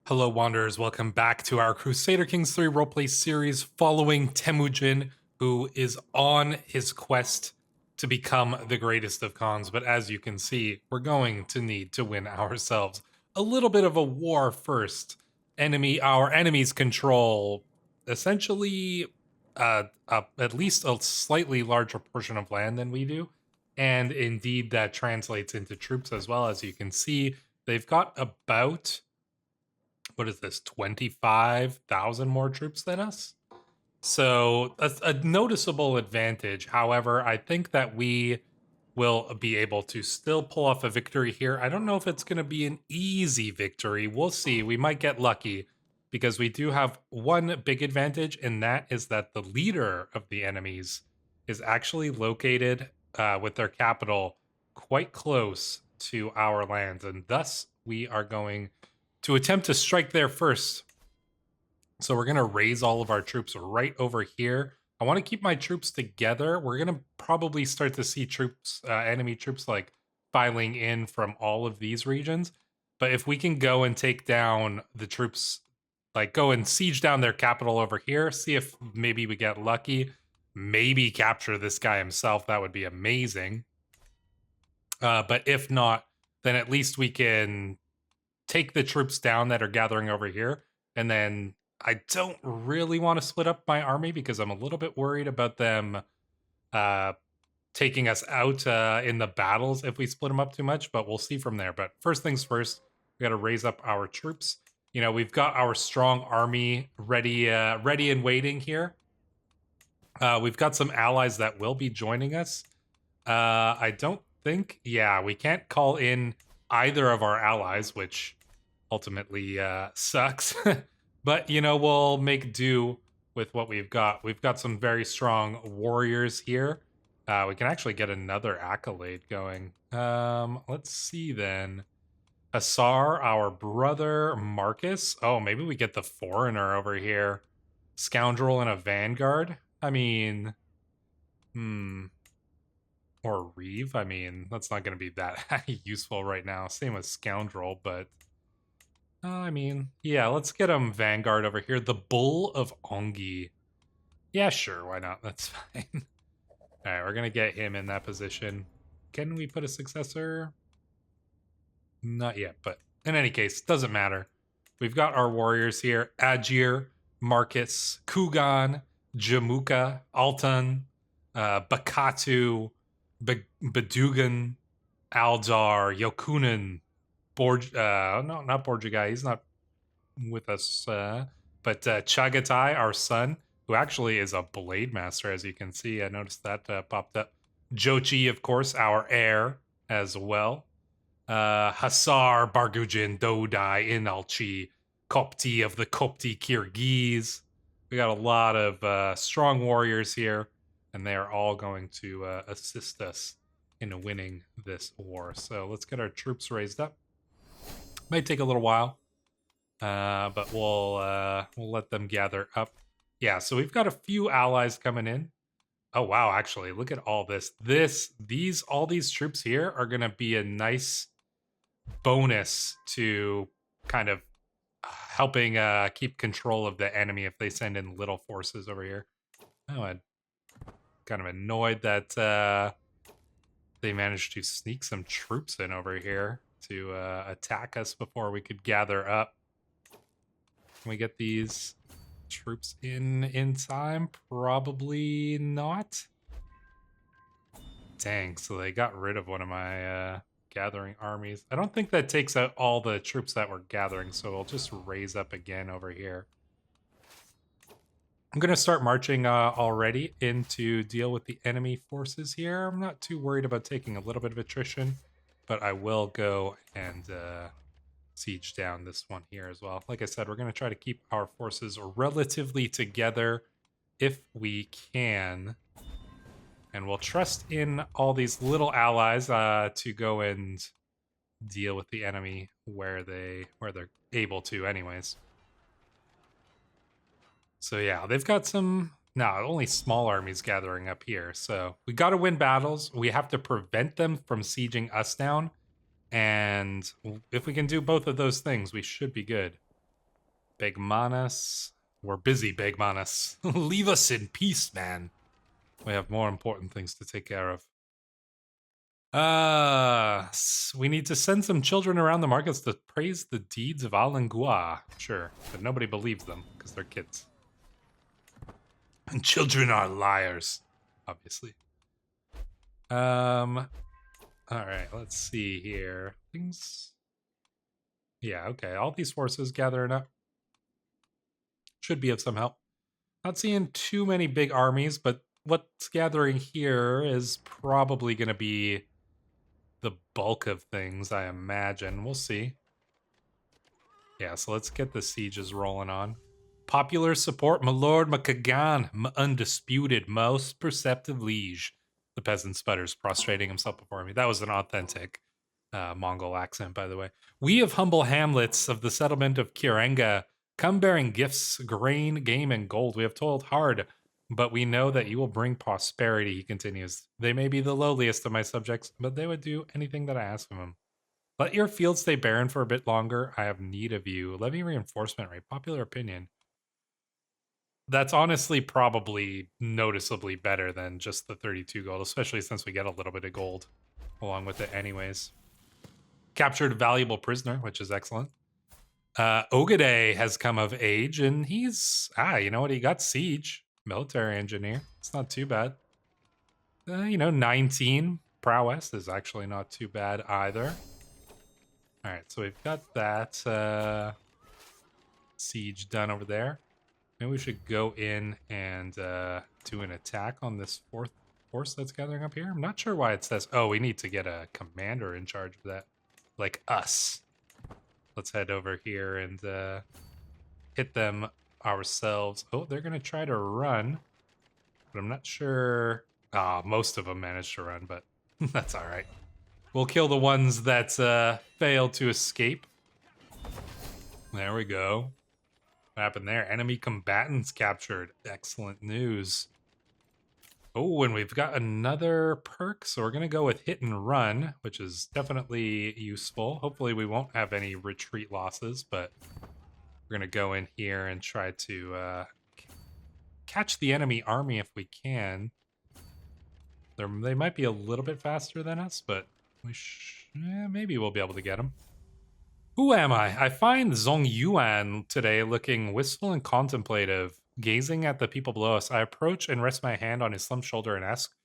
Hello, Wanderers. Welcome back to our Crusader Kings 3 roleplay series following Temujin, who is on his quest to become the greatest of Khans. But as you can see, we're going to need to win ourselves a little bit of a war first. Our enemies control essentially at least a slightly larger portion of land than we do. And indeed, that translates into troops as well. As you can see, they've got about, what is this, 25,000 more troops than us? So a noticeable advantage. However, I think that we will be able to still pull off a victory here. I don't know if it's going to be an easy victory. We'll see. We might get lucky because we do have one big advantage, and that is that the leader of the enemies is actually located with their capital quite close to our lands, and thus we are going to attempt to strike there first. So we're going to raise all of our troops right over here. I want to keep my troops together. We're going to probably start to see troops, enemy troops, like filing in from all of these regions. But if we can go and take down the troops, like go and siege down their capital over here, see if maybe we get lucky, maybe capture this guy himself, that would be amazing. But if not, then at least we can take the troops down that are gathering over here. And then I don't really want to split up my army because I'm a little bit worried about them taking us out in the battles if we split them up too much, but we'll see from there. But first things first, we got to raise up our troops. You know, we've got our strong army ready and waiting here. We've got some allies that will be joining us. I don't think, yeah, we can't call in either of our allies, which ultimately sucks. But, you know, we'll make do with what we've got. We've got some very strong warriors here. We can actually get another accolade going. Let's see then. Asar, our brother Marcus. Oh, maybe we get the foreigner over here. Scoundrel and a vanguard. I mean, or Reeve. I mean, that's not going to be that useful right now. Same with scoundrel, but I mean, yeah, let's get him vanguard over here. The Bull of Ongi. Yeah, sure, why not? That's fine. All right, we're going to get him in that position. Can we put a successor? Not yet, but in any case, doesn't matter. We've got our warriors here. Agir, Marcus, Kugan, Jamuka, Altan, Bakatu, Badugan, Aldar, Yokunan, no, not Borjagai. He's not with us. But Chagatai, our son, who actually is a blade master, as you can see. I noticed that popped up. Jochi, of course, our heir as well. Hasar, Bargujin, Dodai, Inalchi, Kopti of the Kopti Kyrgyz. We got a lot of strong warriors here, and they are all going to assist us in winning this war. So let's get our troops raised up. Might take a little while, but we'll let them gather up. Yeah, so we've got a few allies coming in. Oh wow, actually, look at all this. All these troops here are going to be a nice bonus to kind of helping keep control of the enemy if they send in little forces over here. Oh, I'm kind of annoyed that they managed to sneak some troops in over here to attack us before we could gather up. Can we get these troops in time? Probably not. Dang, so they got rid of one of my gathering armies. I don't think that takes out all the troops that were gathering, so we'll just raise up again over here. I'm going to start marching already in to deal with the enemy forces here. I'm not too worried about taking a little bit of attrition, but I will go and siege down this one here as well. Like I said, we're going to try to keep our forces relatively together if we can. And we'll trust in all these little allies to go and deal with the enemy where they're able to anyways. So yeah, they've got some, only small armies gathering up here. So we got to win battles. We have to prevent them from sieging us down. And if we can do both of those things, we should be good. Big Manas. We're busy, Big Manas. Leave us in peace, man. We have more important things to take care of. We need to send some children around the markets to praise the deeds of Alangua. Sure, but nobody believes them because they're kids. And children are liars, obviously. All right, let's see here. Things. Yeah, okay. All these forces gathering up should be of some help. Not seeing too many big armies, but what's gathering here is probably going to be the bulk of things, I imagine. We'll see. Yeah, so let's get the sieges rolling on. Popular support, my lord Makagan, undisputed, most perceptive liege. The peasant sputters, prostrating himself before me. That was an authentic Mongol accent, by the way. We of humble hamlets of the settlement of Kirenga come bearing gifts, grain, game, and gold. We have toiled hard, but we know that you will bring prosperity, he continues. They may be the lowliest of my subjects, but they would do anything that I ask of them. Let your field stay barren for a bit longer. I have need of you. Levy reinforcement rate. Popular opinion. That's honestly probably noticeably better than just the 32 gold, especially since we get a little bit of gold along with it anyways. Captured valuable prisoner, which is excellent. Ogade has come of age, and he's... you know what? He got siege. Military engineer. It's not too bad. 19. Prowess is actually not too bad either. All right, so we've got that siege done over there. Maybe we should go in and do an attack on this fourth force that's gathering up here. I'm not sure why it says... Oh, we need to get a commander in charge of that. Like us. Let's head over here and hit them ourselves. Oh, they're going to try to run. But I'm not sure... most of them managed to run, but that's all right. We'll kill the ones that fail to escape. There we go. What happened there? Enemy combatants captured. Excellent news. Oh, and we've got another perk, so we're going to go with hit and run, which is definitely useful. Hopefully we won't have any retreat losses, but we're going to go in here and try to catch the enemy army if we can. They might be a little bit faster than us, but maybe we'll be able to get them. Who am I? I find Zhong Yuan today looking wistful and contemplative, gazing at the people below us. I approach and rest my hand on his slim shoulder and ask,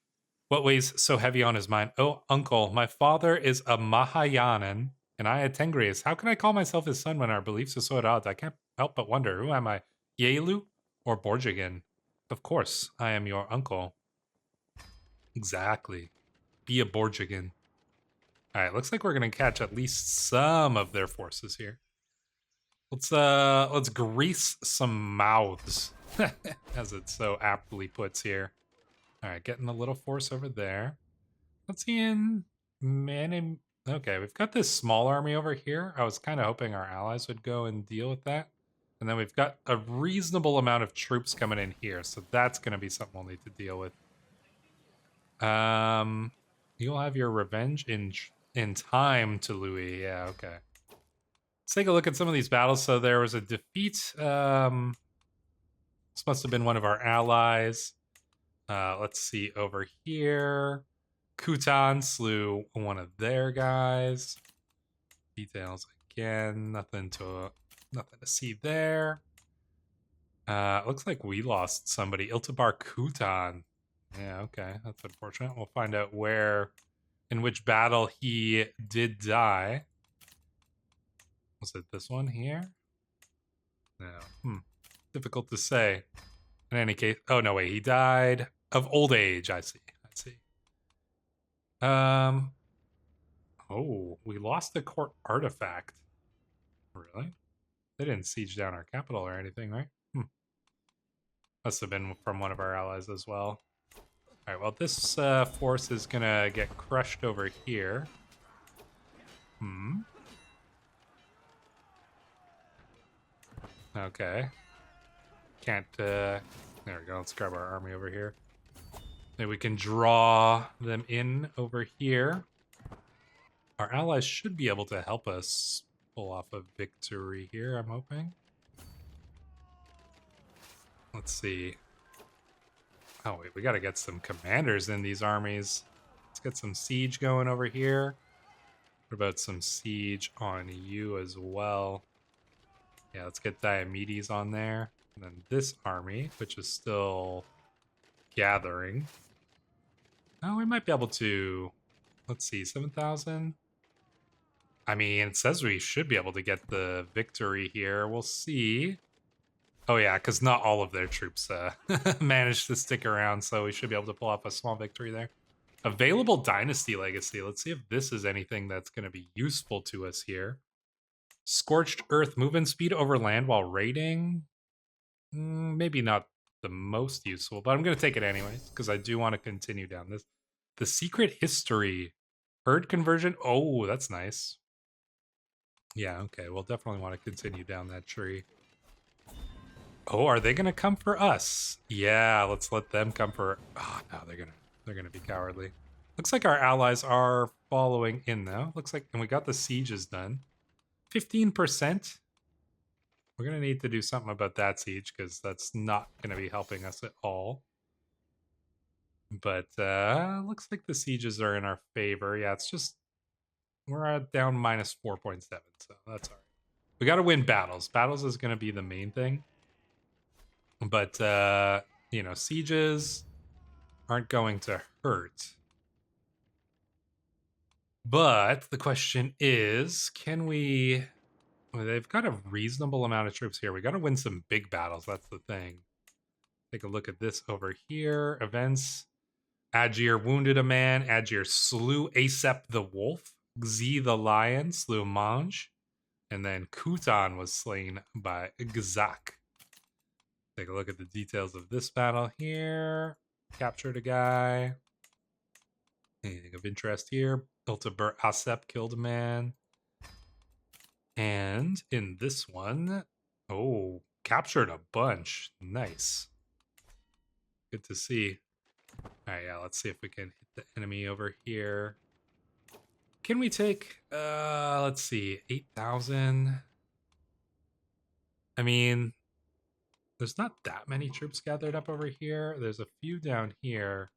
what weighs so heavy on his mind? Oh, uncle, my father is a Mahayanan, and I a Tengris. How can I call myself his son when our beliefs are so at odds? I can't help but wonder, who am I? Yelu or Borjigan? Of course, I am your uncle. Exactly. Be a Borjigan. All right, looks like we're going to catch at least some of their forces here. Let's grease some mouths, as it so aptly puts here. All right, getting a little force over there. Let's see in man. Okay, we've got this small army over here. I was kind of hoping our allies would go and deal with that. And then we've got a reasonable amount of troops coming in here, so that's going to be something we'll need to deal with. You'll have your revenge in time to Louis. Yeah, okay. Let's take a look at some of these battles. So there was a defeat. This must have been one of our allies. Let's see over here. Kutan slew one of their guys. Details again. Nothing to see there. Looks like we lost somebody. Iltibar Kutan. Yeah, okay. That's unfortunate. We'll find out in which battle he did die. Was it this one here? No. Difficult to say. In any case, oh no, wait, he died of old age. I see. Oh, we lost the court artifact. Really? They didn't siege down our capital or anything, right? Must have been from one of our allies as well. All right, well, this force is gonna get crushed over here. Okay. Can't, there we go. Let's grab our army over here. Maybe we can draw them in over here. Our allies should be able to help us pull off a victory here, I'm hoping. Let's see. Oh, wait, we got to get some commanders in these armies. Let's get some siege going over here. What about some siege on you as well? Yeah, let's get Diomedes on there. And then this army, which is still gathering. Oh, we might be able to... Let's see, 7,000? I mean, it says we should be able to get the victory here. We'll see. Oh yeah, because not all of their troops managed to stick around, so we should be able to pull off a small victory there. Available Dynasty Legacy. Let's see if this is anything that's going to be useful to us here. Scorched Earth, movement speed over land while raiding. Maybe not the most useful, but I'm going to take it anyways, because I do want to continue down this. The Secret History. Herd conversion. Oh, that's nice. Yeah, okay. We'll definitely want to continue down that tree. Oh, are they gonna come for us? Yeah, let's let them come for... Oh, no, they're gonna be cowardly. Looks like our allies are following in, though. Looks like... And we got the sieges done. 15%? We're gonna need to do something about that siege, because that's not gonna be helping us at all. But, looks like the sieges are in our favor. Yeah, it's just... We're at down minus 4.7, so that's alright. We gotta win battles. Battles is gonna be the main thing. But, you know, sieges aren't going to hurt. But the question is, can we... Well, they've got a reasonable amount of troops here. We got to win some big battles. That's the thing. Take a look at this over here. Events. Agir wounded a man. Agir slew Asep the wolf. Xi the lion slew Mange. And then Kutan was slain by Gzak. Take a look at the details of this battle here. Captured a guy. Anything of interest here? Iltabur Asep killed a man. And in this one, oh, captured a bunch. Nice. Good to see. All right, yeah, let's see if we can hit the enemy over here. Can we take, let's see, 8,000? I mean, there's not that many troops gathered up over here. There's a few down here.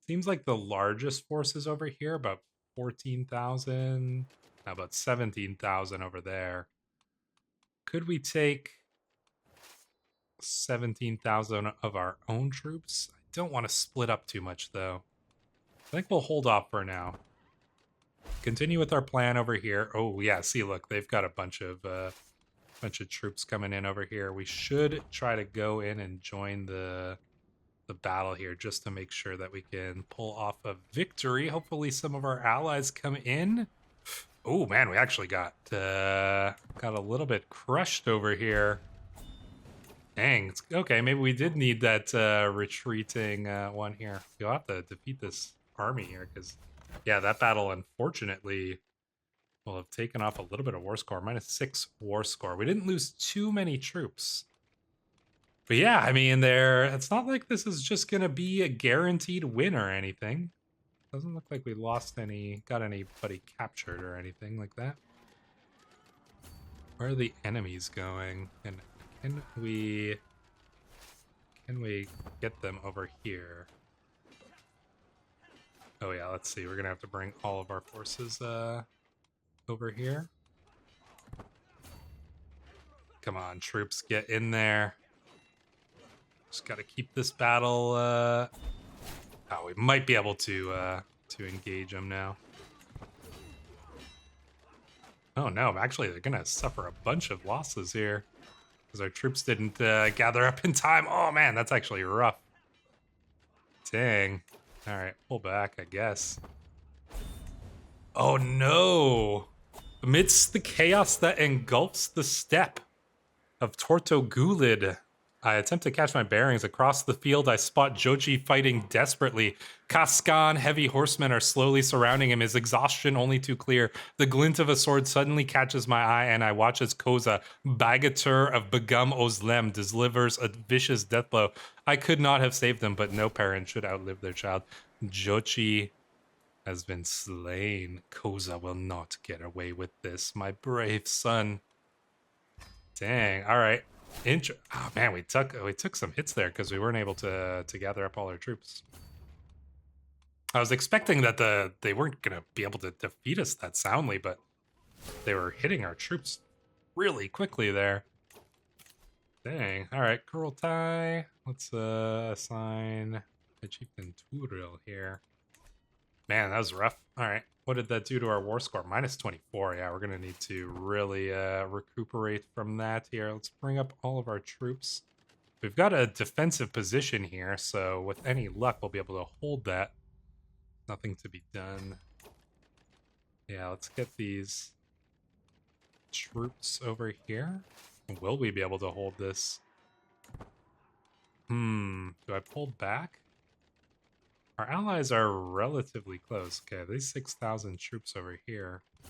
Seems like the largest force is over here, about 14,000. About 17,000 over there. Could we take 17,000 of our own troops? I don't want to split up too much, though. I think we'll hold off for now. Continue with our plan over here. Oh, yeah, see, look, they've got a bunch of troops coming in over here. We should try to go in and join the battle here just to make sure that we can pull off a victory. Hopefully some of our allies come in. Oh, man, we actually got a little bit crushed over here. Dang, okay, maybe we did need that retreating one here. You'll have to defeat this army here, because, yeah, that battle, unfortunately, will have taken off a little bit of war score. -6 war score. We didn't lose too many troops. But yeah, I mean, it's not like this is just going to be a guaranteed win or anything. Doesn't look like we got anybody captured or anything like that. Where are the enemies going? And can we get them over here? Oh yeah, let's see. We're gonna have to bring all of our forces over here. Come on, troops, get in there. Just gotta keep this battle. Oh, we might be able to engage them now. Oh no, actually they're gonna suffer a bunch of losses here because our troops didn't gather up in time. Oh man, that's actually rough. Dang. All right, pull back, I guess. Oh no! Amidst the chaos that engulfs the steppe of Tortogulid, I attempt to catch my bearings. Across the field, I spot Jochi fighting desperately. Kaskan heavy horsemen are slowly surrounding him, his exhaustion only too clear. The glint of a sword suddenly catches my eye, and I watch as Koza, Bagatur of Begum Ozlem, delivers a vicious death blow. I could not have saved them, but no parent should outlive their child. Jochi has been slain. Koza will not get away with this, my brave son. Dang, all right. Oh man, we took some hits there because we weren't able to gather up all our troops. I was expecting that they weren't gonna be able to defeat us that soundly, but they were hitting our troops really quickly there. Dang. All right, Kurultai. Let's assign a chieftain Turil here. Man, that was rough. All right. What did that do to our war score? Minus 24. Yeah, we're going to need to really recuperate from that here. Let's bring up all of our troops. We've got a defensive position here, so with any luck, we'll be able to hold that. Nothing to be done. Yeah, let's get these troops over here. Will we be able to hold this? Do I pull back? Our allies are relatively close. Okay, these 6,000 troops over here. I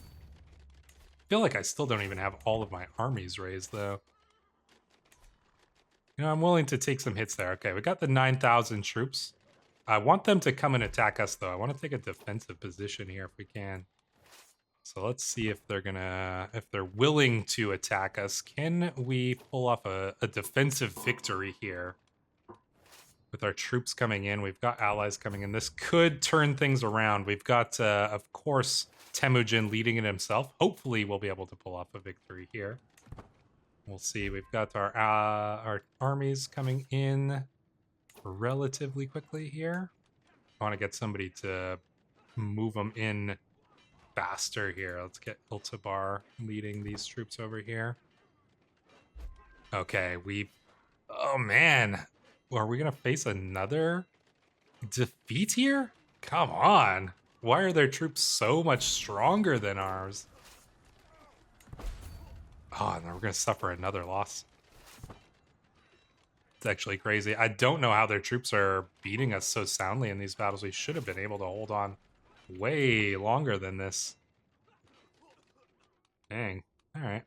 feel like I still don't even have all of my armies raised, though. You know, I'm willing to take some hits there. Okay, we got the 9,000 troops. I want them to come and attack us, though. I want to take a defensive position here if we can. So let's see if they're willing to attack us. Can we pull off a defensive victory here? With our troops coming in, we've got allies coming in. This could turn things around. We've got, of course, Temujin leading it himself. Hopefully, we'll be able to pull off a victory here. We'll see. We've got our armies coming in relatively quickly here. I want to get somebody to move them in faster here. Let's get Iltibar leading these troops over here. Okay, oh man. Are we gonna face another defeat here? Come on. Why are their troops so much stronger than ours? Oh, and we're gonna suffer another loss. It's actually crazy. I don't know how their troops are beating us so soundly in these battles. We should have been able to hold on way longer than this. Dang. All right.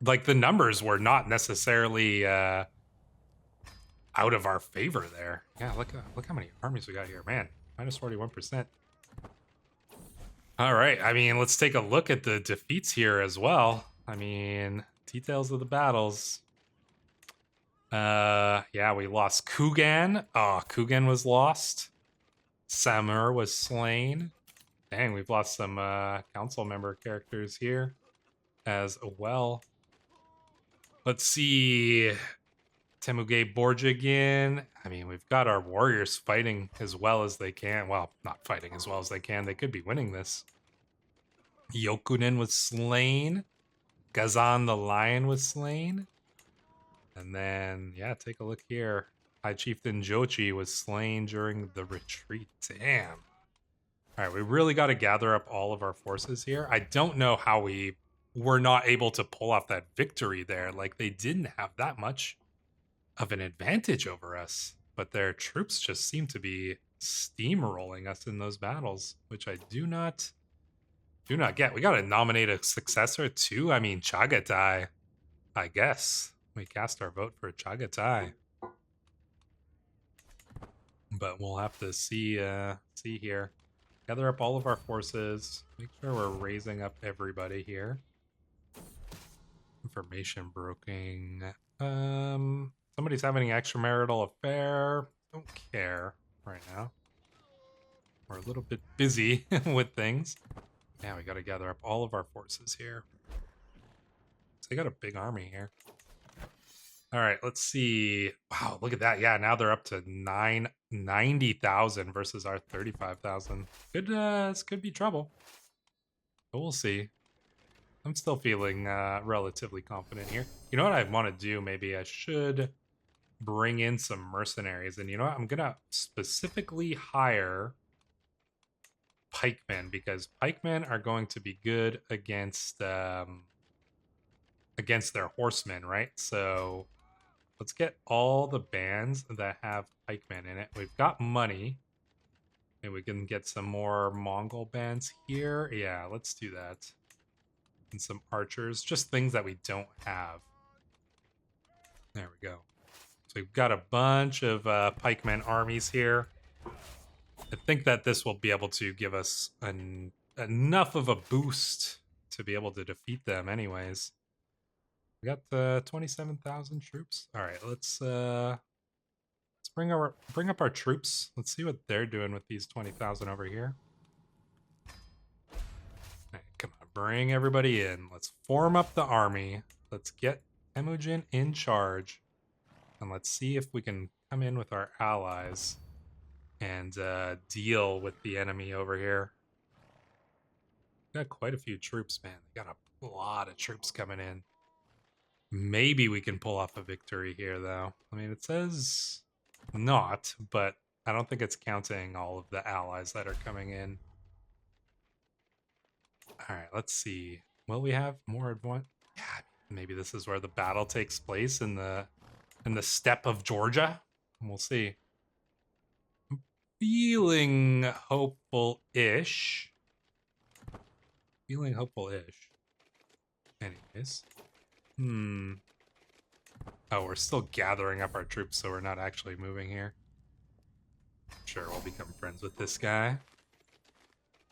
Like, the numbers were not necessarily out of our favor there. Yeah, look how many armies we got here. Man, minus 41%. All right. I mean, let's take a look at the defeats here as well. I mean, details of the battles. Yeah, we lost Kugan. Oh, Kugan was lost. Samur was slain. Dang, we've lost some council member characters here as well. Let's see. Temujin Borjigin. I mean, we've got our warriors fighting as well as they can. Well, not fighting as well as they can. They could be winning this. Yokunin was slain. Gazan the Lion was slain. And then, yeah, take a look here. High Chieftain Jochi was slain during the retreat. Damn. All right, we really got to gather up all of our forces here. I don't know how we were not able to pull off that victory there. Like, they didn't have that much of an advantage over us, but their troops just seem to be steamrolling us in those battles, which I do not get. We got to nominate a successor too. I mean, Chagatai, I guess. We cast our vote for Chagatai. But we'll have to see here. Gather up all of our forces. Make sure we're raising up everybody here. Information broking. Somebody's having an extramarital affair. Don't care right now. We're a little bit busy with things. Yeah, we got to gather up all of our forces here. So they got a big army here. All right, let's see. Wow, look at that. Yeah, now they're up to 90,000 versus our 35,000. This could be trouble. But we'll see. I'm still feeling relatively confident here. You know what I want to do? Maybe I should bring in some mercenaries. And you know what? I'm going to specifically hire pikemen, because pikemen are going to be good against their horsemen, right? So let's get all the bands that have pikemen in it. We've got money. Maybe we can get some more Mongol bands here. Yeah, let's do that. And some archers. Just things that we don't have. There we go. So we've got a bunch of pikemen armies here. I think that this will be able to give us enough of a boost to be able to defeat them anyways. We got 27,000 troops. All right, let's bring up our troops. Let's see what they're doing with these 20,000 over here. All right, come on, bring everybody in. Let's form up the army. Let's get Temujin in charge, and let's see if we can come in with our allies and deal with the enemy over here. Got quite a few troops, man. They got a lot of troops coming in. Maybe we can pull off a victory here, though. I mean, it says not, but I don't think it's counting all of the allies that are coming in. All right, let's see. Will we have more advance? Yeah, maybe this is where the battle takes place in the steppe of Georgia. We'll see. I'm feeling hopeful-ish. Feeling hopeful-ish. Anyways. Oh, we're still gathering up our troops, so we're not actually moving here. Sure, we'll become friends with this guy.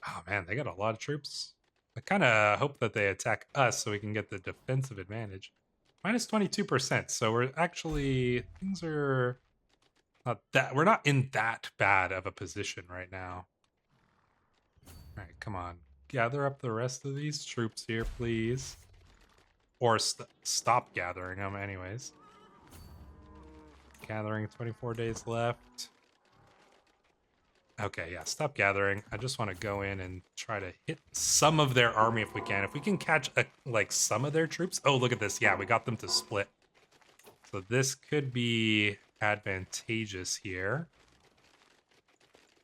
Oh man, they got a lot of troops. I kind of hope that they attack us so we can get the defensive advantage. Minus 22%, so we're actually... Things are not that... We're not in that bad of a position right now. Alright, come on. Gather up the rest of these troops here, please. Or stop gathering them anyways. Gathering, 24 days left. Okay, yeah, stop gathering. I just want to go in and try to hit some of their army if we can. If we can catch, like, some of their troops... Oh, look at this. Yeah, we got them to split. So this could be advantageous here.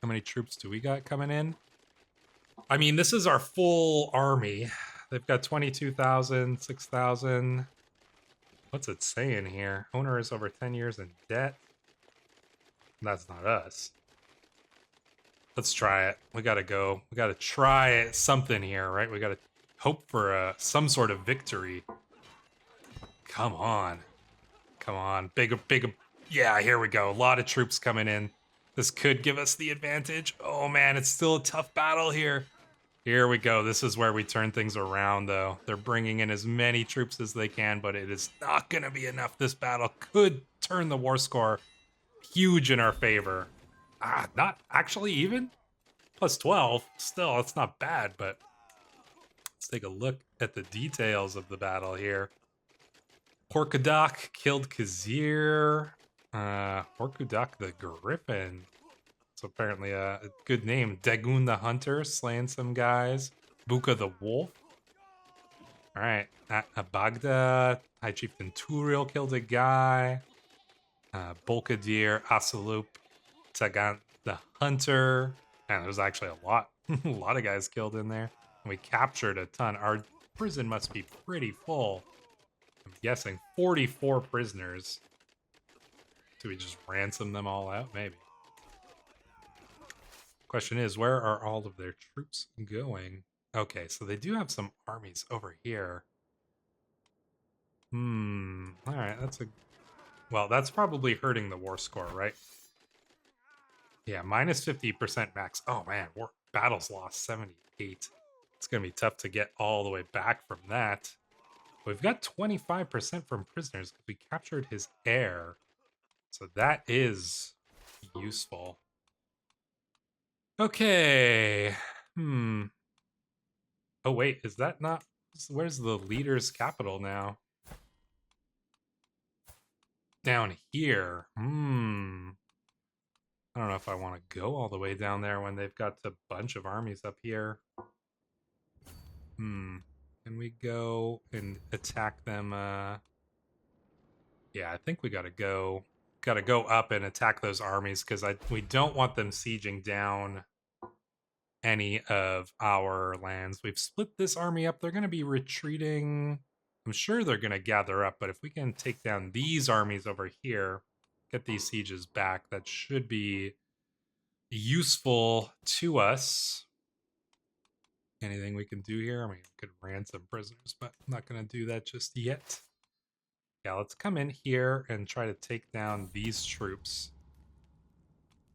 How many troops do we got coming in? I mean, this is our full army. They've got 22,000, 6,000. What's it saying here? Owner is over 10 years in debt. That's not us. Let's try it. We gotta go. We gotta try something here, right? We gotta hope for some sort of victory. Come on. Come on. Big. Yeah, here we go. A lot of troops coming in. This could give us the advantage. Oh man, it's still a tough battle here. Here we go. This is where we turn things around, though. They're bringing in as many troops as they can, but it is not going to be enough. This battle could turn the war score huge in our favor. Not actually even. Plus 12. Still, it's not bad, but let's take a look at the details of the battle here. Horkudak killed Khazir. Horkudak the Griffin. So apparently a good name. Dagun the Hunter slaying some guys. Buka the Wolf. Alright. Abagda. High Chieftain Turiel killed a guy. Bolkadir, Asalup, Tagan the Hunter. Man, there's actually a lot. A lot of guys killed in there. And we captured a ton. Our prison must be pretty full. I'm guessing 44 prisoners. Do we just ransom them all out? Maybe. Question is, where are all of their troops going? Okay, so they do have some armies over here. Alright, that's a... Well, that's probably hurting the war score, right? Yeah, minus 50% max. Oh man, battles lost 78. It's gonna be tough to get all the way back from that. We've got 25% from prisoners because we captured his heir. So that is useful. Okay. Oh, wait, is that not... Where's the leader's capital now? Down here. I don't know if I want to go all the way down there when they've got a bunch of armies up here. Can we go and attack them? Yeah, I think we gotta go up and attack those armies because we don't want them sieging down any of our lands. We've split this army up. They're going to be retreating. I'm sure they're going to gather up, but if we can take down these armies over here, get these sieges back, that should be useful to us. Anything we can do here? I mean, we could ransom prisoners, but I'm not going to do that just yet. Yeah, let's come in here and try to take down these troops.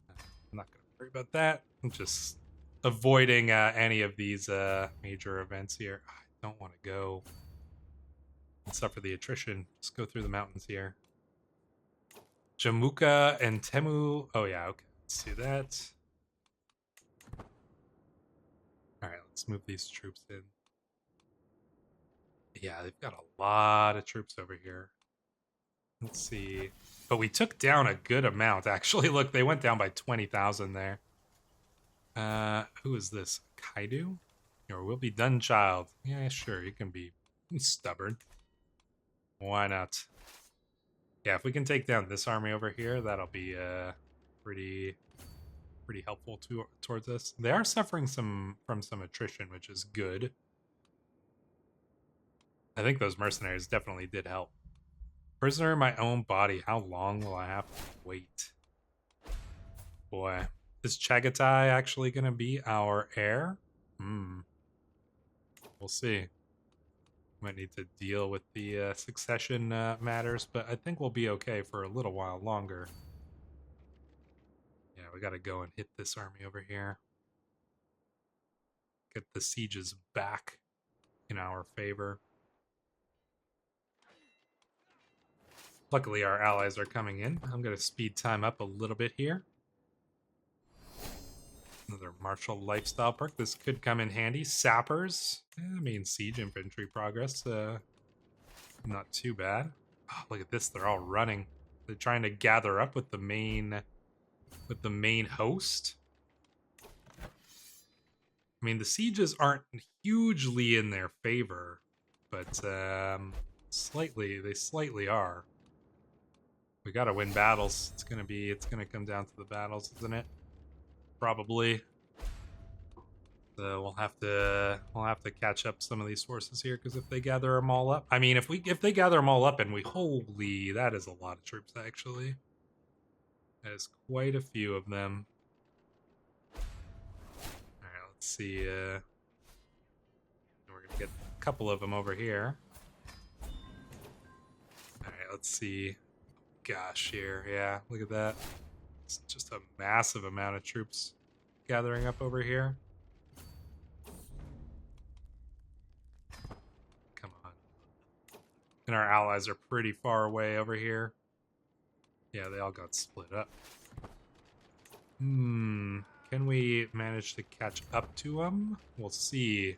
I'm not going to worry about that. I'm just avoiding any of these major events here. I don't want to go suffer the attrition. Let's go through the mountains here. Jamuka and Temu. Oh, yeah, okay. Let's do that. All right, let's move these troops in. Yeah, they've got a lot of troops over here. Let's see. But we took down a good amount, actually. Look, they went down by 20,000 there. Who is this? Kaidu? Or will be done, child. Yeah, sure, you can be stubborn. Why not? Yeah, if we can take down this army over here, that'll be pretty helpful towards us. They are suffering from some attrition, which is good. I think those mercenaries definitely did help. Prisoner in my own body. How long will I have to wait? Boy. Is Chagatai actually going to be our heir? We'll see. Might need to deal with the succession matters, but I think we'll be okay for a little while longer. Yeah, we got to go and hit this army over here. Get the sieges back in our favor. Luckily, our allies are coming in. I'm going to speed time up a little bit here. Another martial lifestyle perk. This could come in handy. Sappers. I mean, siege infantry progress. Not too bad. Oh, look at this. They're all running. They're trying to gather up with the main host. I mean, the sieges aren't hugely in their favor, but they slightly are. We gotta win battles. It's gonna come down to the battles, isn't it? Probably. So we'll have to catch up some of these forces here, because if they gather them all up, I mean, if they gather them all up, and holy, that is a lot of troops actually. That is quite a few of them. All right, let's see. We're gonna get a couple of them over here. All right, let's see. Gosh, here, yeah, look at that. It's just a massive amount of troops gathering up over here. Come on. And our allies are pretty far away over here. Yeah, they all got split up. Can we manage to catch up to them? We'll see.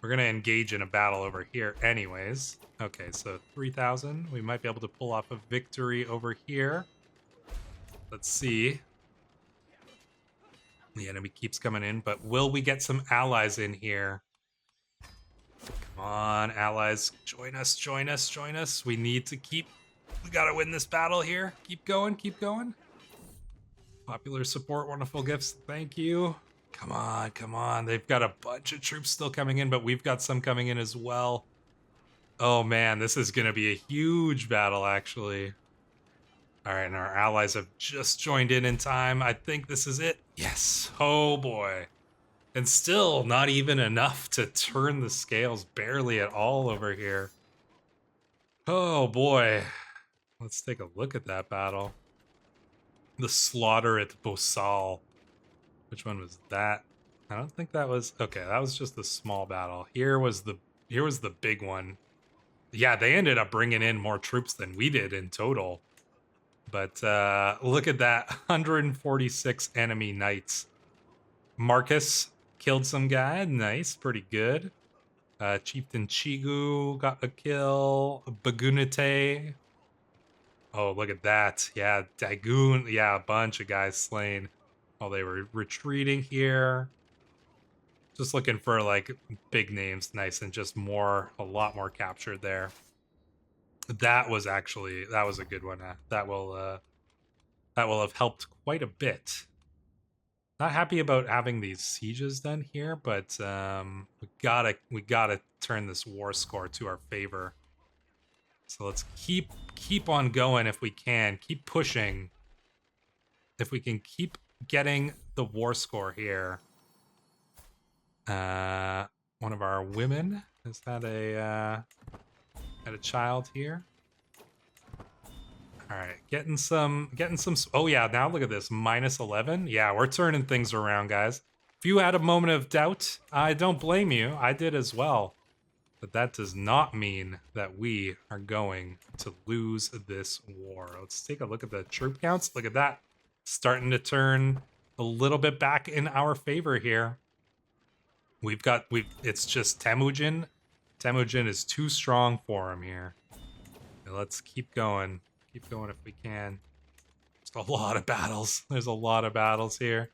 We're going to engage in a battle over here anyways. Okay, so 3,000. We might be able to pull off a victory over here. Let's see. The enemy keeps coming in, but will we get some allies in here? Come on, allies. Join us, join us, join us. We need to we gotta win this battle here. Keep going, keep going. Popular support, wonderful gifts. Thank you. Come on, come on. They've got a bunch of troops still coming in, but we've got some coming in as well. Oh man, this is gonna be a huge battle, actually. All right, and our allies have just joined in time. I think this is it. Yes. Oh boy. And still not even enough to turn the scales, barely at all over here. Oh boy. Let's take a look at that battle. The slaughter at Bosal. Which one was that? I don't think that was... Okay, that was just the small battle. Here was the big one. Yeah, they ended up bringing in more troops than we did in total. But look at that. 146 enemy knights. Marcus killed some guy. Nice, pretty good. Chieftain Chigu got a kill. Bagunite. Oh, look at that. Yeah, Dagoon. Yeah, a bunch of guys slain while they were retreating here. Just looking for, like, big names. Nice, and just a lot more captured there. That was a good one. That will have helped quite a bit. Not happy about having these sieges done here, but we gotta turn this war score to our favor. So let's keep on going if we can. Keep pushing. If we can keep getting the war score here. One of our women has had a child here. All right, getting some. Oh yeah, now look at this, -11. Yeah, we're turning things around, guys. If you had a moment of doubt, I don't blame you. I did as well. But that does not mean that we are going to lose this war. Let's take a look at the troop counts. Look at that. Starting to turn a little bit back in our favor here. It's just Temujin. Temujin is too strong for him here. Now let's keep going. Keep going if we can. There's a lot of battles. There's a lot of battles here.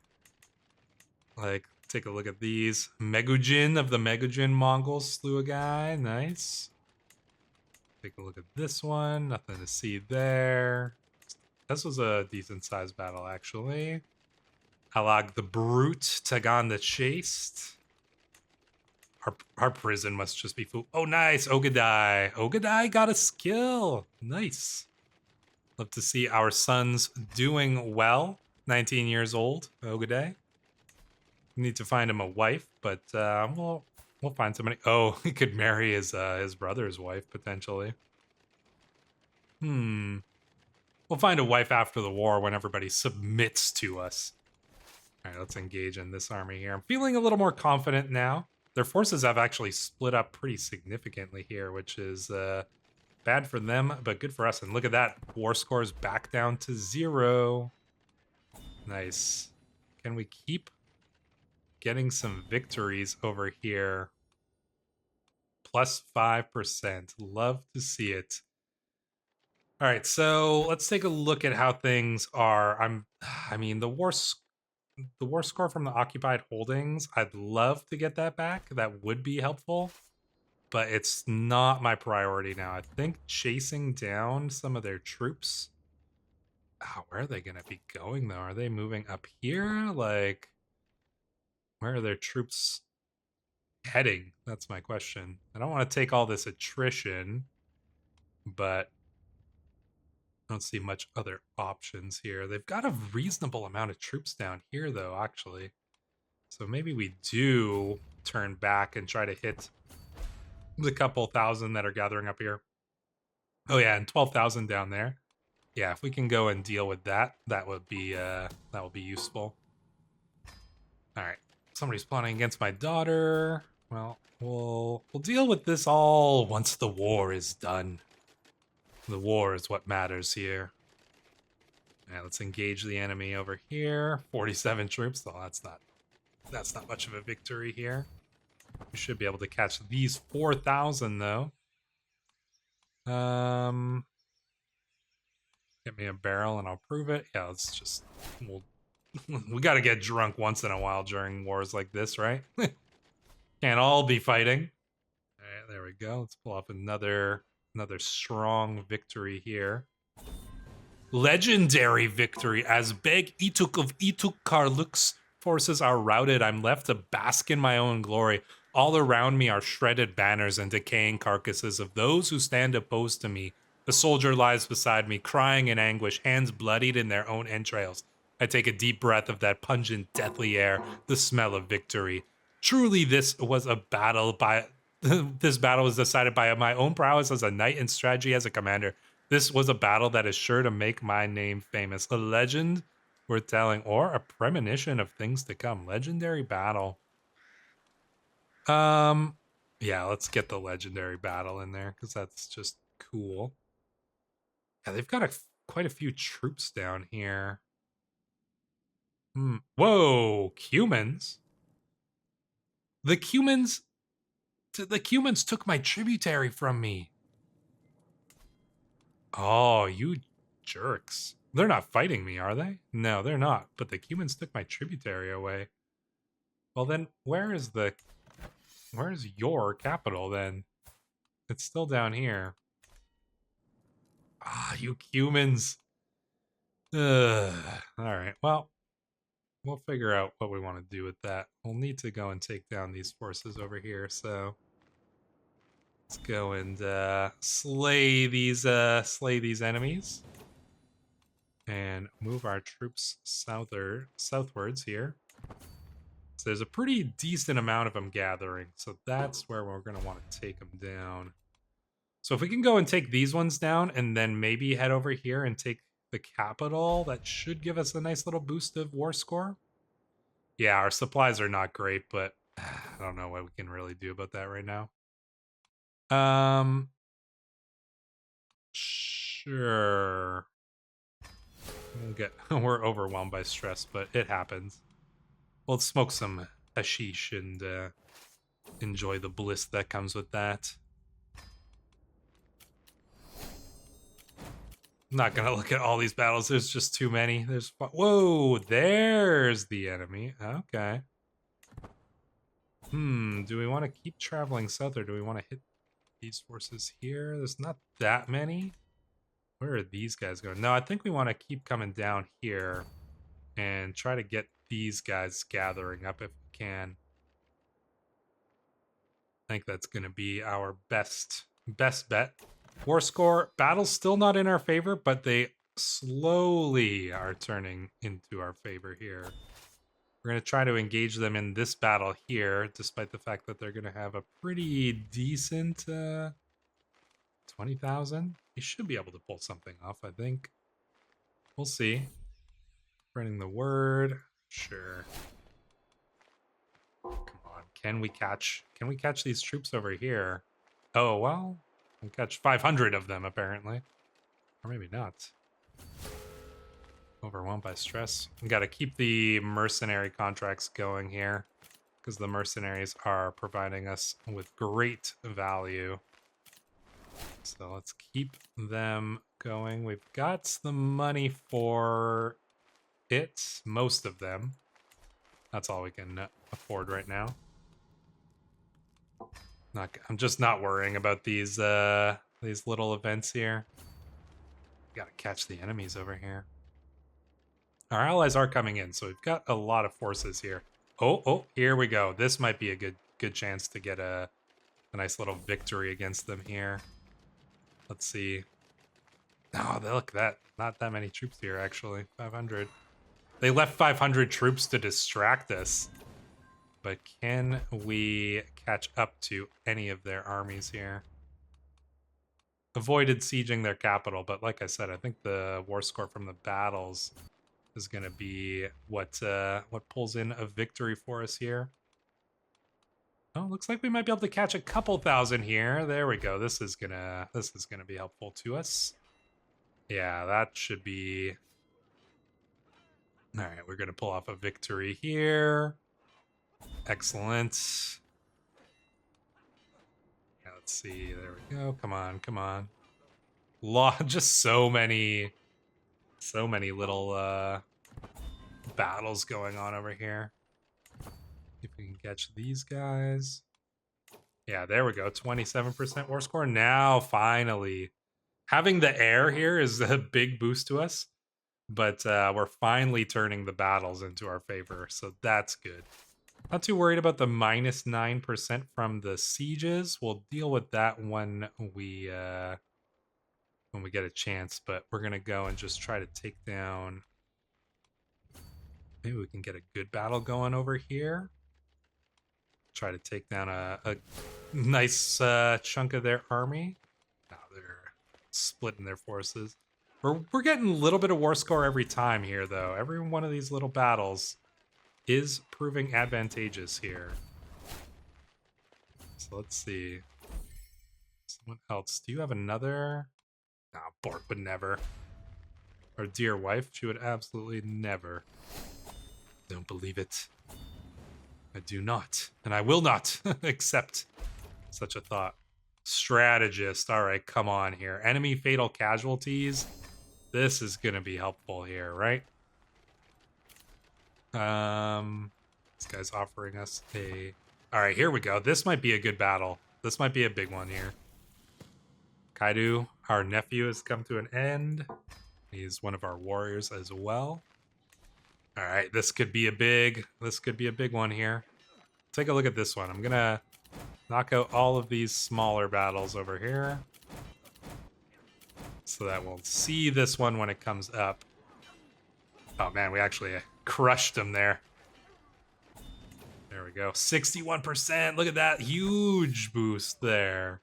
Like, take a look at these. Megujin of the Megujin Mongols slew a guy. Nice. Take a look at this one. Nothing to see there. This was a decent sized battle, actually. Alag the Brute, Tagan the Chaste. Our prison must just be full. Oh, nice. Ogadai. Ogadai got a skill. Nice. Love to see our sons doing well. 19 years old, Ogadai. Need to find him a wife, but we'll find somebody. Oh, he could marry his brother's wife, potentially. We'll find a wife after the war when everybody submits to us. All right, let's engage in this army here. I'm feeling a little more confident now. Their forces have actually split up pretty significantly here, which is bad for them, but good for us. And look at that. War scores back down to 0. Nice. Can we keep getting some victories over here? Plus 5%. Love to see it. All right, so let's take a look at how things are. I mean, the war score from the occupied holdings, I'd love to get that back. That would be helpful, but it's not my priority now. I think chasing down some of their troops. Oh, where are they going to be going, though? Are they moving up here? Like, where are their troops heading? That's my question. I don't want to take all this attrition, but I don't see much other options here. They've got a reasonable amount of troops down here, though, actually. So maybe we do turn back and try to hit the couple thousand that are gathering up here. Oh, yeah, and 12,000 down there. Yeah, if we can go and deal with that, that would be useful. All right, somebody's plotting against my daughter. Well, we'll deal with this all once the war is done. The war is what matters here. All right, let's engage the enemy over here. 47 troops. Oh, that's not much of a victory here. We should be able to catch these 4,000 though. Get me a barrel and I'll prove it. Yeah, let's just we got to get drunk once in a while during wars like this, right? Can't all be fighting. All right, there we go. Let's pull off another strong victory here. Legendary victory as Beg Ituk of Ituk Karluk's forces are routed. I'm left to bask in my own glory. All around me are shredded banners and decaying carcasses of those who stand opposed to me. The soldier lies beside me, crying in anguish, hands bloodied in their own entrails. I take a deep breath of that pungent, deathly air, the smell of victory. Truly, this was a battle this battle was decided by my own prowess as a knight and strategy as a commander. This was a battle that is sure to make my name famous. A legend worth telling, or a premonition of things to come. Legendary battle. Yeah, let's get the legendary battle in there, because that's just cool. Yeah, they've got quite a few troops down here. Whoa, Cumans? The Cumans took my tributary from me. Oh, you jerks. They're not fighting me, are they? No, they're not. But the Cumans took my tributary away. Well then, where's your capital then? It's still down here. Ah, you Cumans. Alright, well, we'll figure out what we want to do with that. We'll need to go and take down these forces over here, so let's go and slay these enemies. And move our troops southwards here. So there's a pretty decent amount of them gathering, so that's where we're going to want to take them down. So if we can go and take these ones down and then maybe head over here and take the capital, that should give us a nice little boost of war score. Yeah, our supplies are not great, but I don't know what we can really do about that right now. Sure. We're overwhelmed by stress, but it happens. We'll smoke some hashish and enjoy the bliss that comes with that. I'm not gonna look at all these battles. There's just too many. Whoa, there's the enemy. Okay. Do we want to keep traveling south or do we want to hit these forces here? There's not that many. Where are these guys going? No, I think we want to keep coming down here and try to get these guys gathering up if we can. I think that's going to be our best bet. War score, battle's still not in our favor, but they slowly are turning into our favor here. We're going to try to engage them in this battle here, despite the fact that they're going to have a pretty decent 20,000. We should be able to pull something off, I think. We'll see. Spreading the word. Sure. Come on. Can we catch these troops over here? Oh, well, we catch 500 of them, apparently. Or maybe not. Overwhelmed by stress. We got to keep the mercenary contracts going here, because the mercenaries are providing us with great value. So let's keep them going. We've got the money for it, most of them. That's all we can afford right now. I'm just not worrying about these little events here. Gotta catch the enemies over here. Our allies are coming in, so we've got a lot of forces here. Oh, here we go. This might be a good chance to get a nice little victory against them here. Let's see. Oh, look at that. Not that many troops here, actually. 500. They left 500 troops to distract us. But can we catch up to any of their armies here? Avoided sieging their capital, but like I said, I think the war score from the battles is going to be what pulls in a victory for us here. Oh, looks like we might be able to catch a couple thousand here. There we go. This is gonna be helpful to us. Yeah, that should be. All right, we're gonna pull off a victory here. Excellent. Yeah, let's see. There we go. Come on. Just so many little battles going on over here. If we can catch these guys. Yeah, there we go. 27% war score. Now, finally. Having the air here is a big boost to us. But we're finally turning the battles into our favor. So that's good. Not too worried about the minus 9% from the sieges. We'll deal with that when we get a chance. But we're going to go and just try to take down... Maybe we can get a good battle going over here. Try to take down a nice chunk of their army. Now they're splitting their forces. We're getting a little bit of war score every time here, though. Every one of these little battles is proving advantageous here. So let's see. Someone else. Do you have another? Nah, Bork would never. Our dear wife, she would absolutely never. Don't believe it. I do not, and I will not accept such a thought. Strategist. All right, come on here. Enemy fatal casualties. This is going to be helpful here, right? This guy's offering us a... All right, here we go. This might be a good battle. This might be a big one here. Kaidu, our nephew, has come to an end. He's one of our warriors as well. All right, this could be a big one here. Take a look at this one. I'm gonna knock out all of these smaller battles over here, so that we'll see this one when it comes up. Oh man, we actually crushed him there. There we go. 61%. Look at that huge boost there.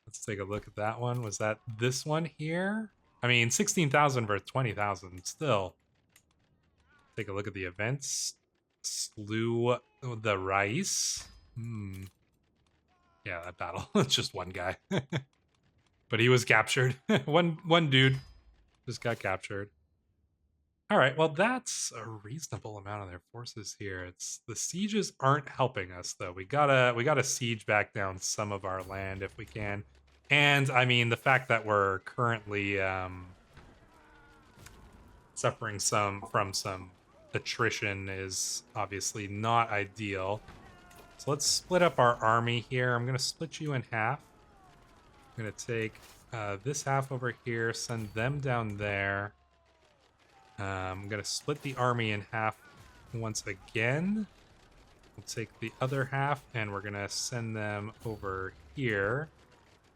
Let's take a look at that one. Was that this one here? I mean, 16,000 versus 20,000 still. Take a look at the events. Slew the rice. Yeah, that battle. It's just one guy. But he was captured. one dude just got captured. All right, well, that's a reasonable amount of their forces here. It's the sieges aren't helping us though. We gotta siege back down some of our land if we can. And I mean, the fact that we're currently suffering from some attrition is obviously not ideal. So let's split up our army here. I'm gonna split you in half. I'm gonna take this half over here, send them down there. I'm gonna split the army in half once again. We'll take the other half and we're gonna send them over here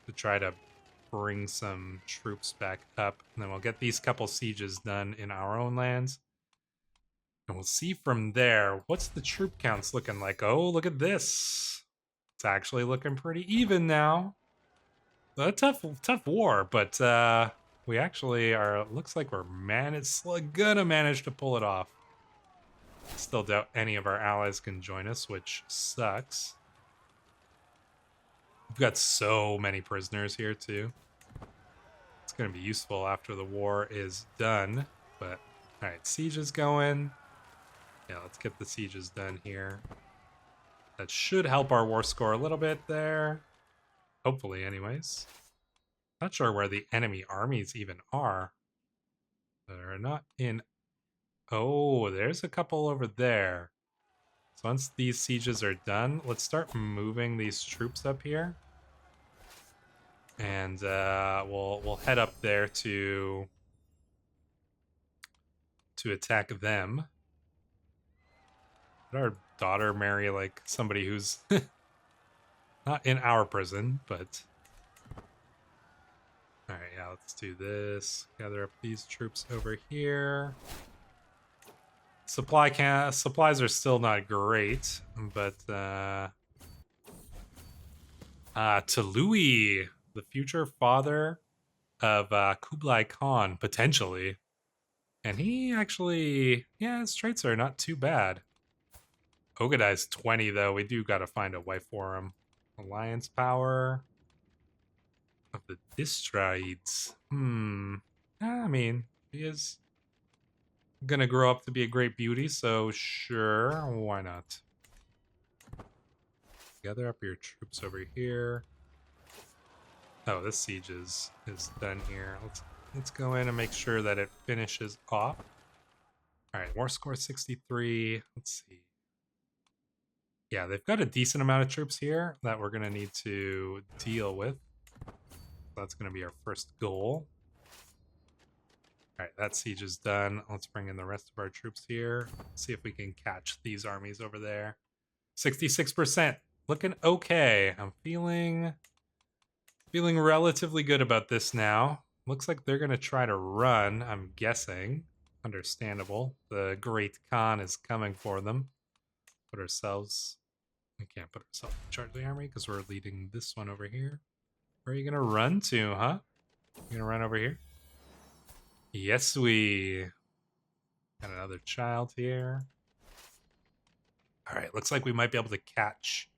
to try to bring some troops back up. And then we'll get these couple sieges done in our own lands. And we'll see from there, what's the troop counts looking like? Oh, look at this. It's actually looking pretty even now. A tough war, but we actually are, looks like we're gonna manage to pull it off. Still doubt any of our allies can join us, which sucks. We've got so many prisoners here too. It's gonna be useful after the war is done, but all right, siege is going. Yeah, let's get the sieges done here. That should help our war score a little bit there. Hopefully, anyways. Not sure where the enemy armies even are. They're not in... Oh, there's a couple over there. So once these sieges are done, let's start moving these troops up here. And we'll head up there to attack them. Did our daughter marry like somebody who's not in our prison, but all right, yeah, let's do this. Gather up these troops over here. Supplies are still not great, but Tului, the future father of Kublai Khan, potentially. And he actually, yeah, his traits are not too bad. Ogadai's 20, though. We do got to find a wife for him. Alliance power of the Distraids. I mean, he is gonna grow up to be a great beauty, so sure, why not? Gather up your troops over here. Oh, this siege is done here. Let's go in and make sure that it finishes off. All right, war score 63. Let's see. Yeah, they've got a decent amount of troops here that we're gonna need to deal with. That's gonna be our first goal. All right, that siege is done. Let's bring in the rest of our troops here. See if we can catch these armies over there. 66%, looking okay. I'm feeling relatively good about this now. Looks like they're gonna try to run, I'm guessing. Understandable. The Great Khan is coming for them. We can't put ourselves in charge of the army because we're leading this one over here. Where are you gonna run to, huh? You gonna run over here? Yes, we got another child here. All right, looks like we might be able to catch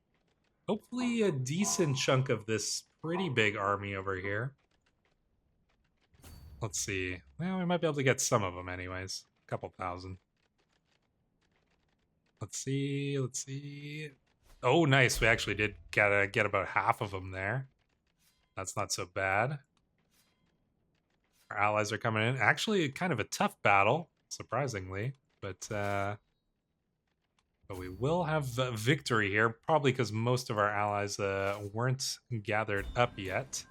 hopefully a decent chunk of this pretty big army over here. Let's see. Well, we might be able to get some of them anyways. A couple thousand. Let's see. Oh, nice. We actually did get about half of them there. That's not so bad. Our allies are coming in. Actually, kind of a tough battle, surprisingly. But we will have victory here, probably because most of our allies weren't gathered up yet.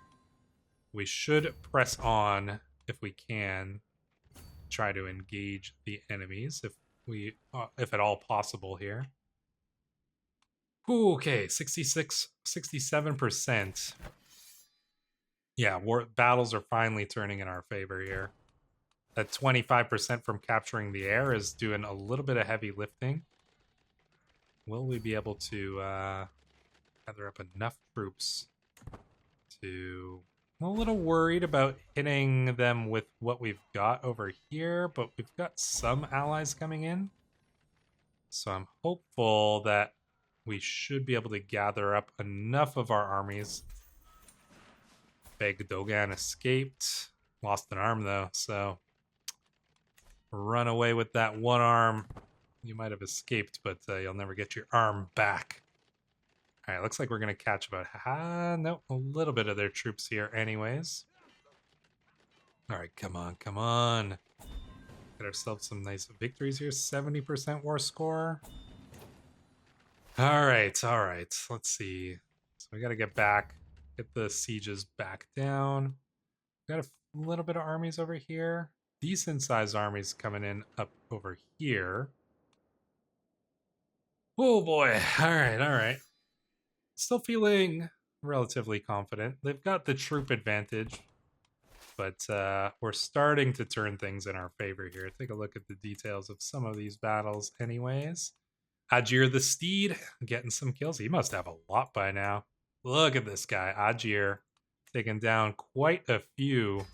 We should press on if we can. Try to engage the enemies if at all possible here. Ooh, okay, 67%. Yeah, battles are finally turning in our favor here. That 25% from capturing the air is doing a little bit of heavy lifting. Will we be able to gather up enough troops to... I'm a little worried about hitting them with what we've got over here, but we've got some allies coming in. So I'm hopeful that we should be able to gather up enough of our armies. Beg Dogan escaped. Lost an arm, though, so... Run away with that one arm. You might have escaped, but you'll never get your arm back. Alright, looks like we're going to catch about... no, a little bit of their troops here anyways. Alright, come on, come on. Get ourselves some nice victories here. 70% war score. Alright, alright. Let's see. So we got to get back. Get the sieges back down. Got a little bit of armies over here. Decent sized armies coming in up over here. Oh boy. Alright, alright. Still feeling relatively confident. They've got the troop advantage, but we're starting to turn things in our favor here. Take a look at the details of some of these battles anyways. Ajir the Steed getting some kills. He must have a lot by now. Look at this guy, Ajir, taking down quite a few.